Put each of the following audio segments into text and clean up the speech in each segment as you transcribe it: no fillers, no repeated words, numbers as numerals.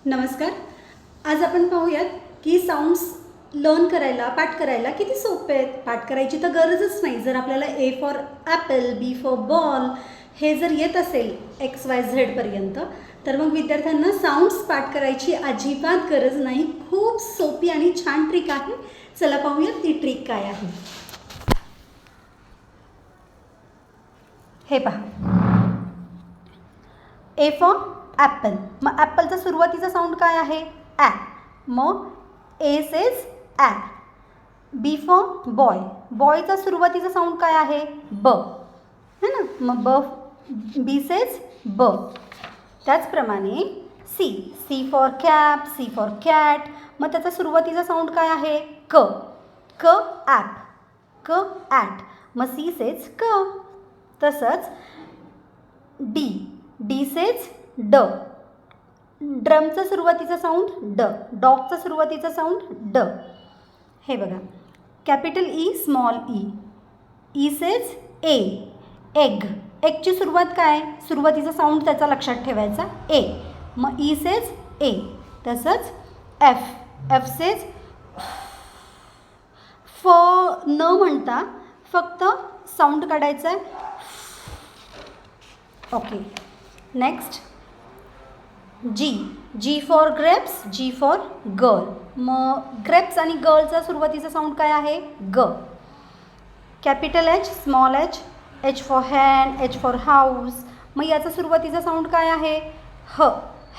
नमस्कार. आज आपण पाहूयात की साऊंड्स लर्न करायला, पाठ करायला किती सोपे आहेत. पाठ करायची तर गरजच नाही. जर आपल्याला A for apple, B for ball हे जर येत असेल XYZ पर्यंत, तर मग विद्यार्थ्यांना साऊंड्स पाठ करायची अजिबात गरज नाही. खूप सोपी आणि छान ट्रिक आहे. चला पाहूयात ती ट्रिक काय आहे. हे पहा, ए फॉर ॲपल. मग ॲपलचा सुरुवातीचा साऊंड काय आहे? ॲ. मग ए सेज ॲ. B for boy. बॉयचा सुरुवातीचा साऊंड काय आहे? ब, है ना. मग बी सेज ब. त्याचप्रमाणे C. C for cap, C for cat. मग त्याचा सुरुवातीचा साऊंड काय आहे? क. क ॲप, क ॲट. मग सी सेज क. तसंच डी. डी सेज ड. ड्रमचा सुरुवातीचा साऊंड ड. डॉगचा सुरुवातीचा साऊंड ड. हे बघा, capital E, small E. E says ए. एग. एगची सुरुवात काय? सुरुवातीचा साऊंड त्याचा लक्षात ठेवायचा ए. मग ई सेज ए. तसंच एफ. एफ सेज फ न म्हणता फक्त साऊंड काढायचं आहे. Okay. Next G. G for grapes, G for girl. मग ग्रेप्स आणि गर्लचा सुरुवातीचा साऊंड काय आहे? ग. Capital H, small H. H for hand, H for house. मग याचा सुरुवातीचा साऊंड काय आहे? ह.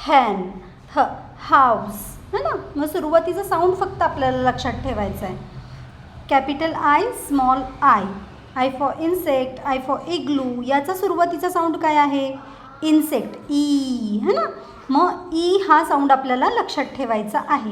हॅन. ह. हाऊस, है ना. मग सुरुवातीचा साऊंड फक्त आपल्याला लक्षात ठेवायचा आहे. Capital I, small I. I for insect, I for इग्लू. याचा सुरुवातीचा साऊंड काय आहे? इन्सेक्ट, ई, है ना. मग ई हा साऊंड आपल्याला लक्षात ठेवायचा आहे.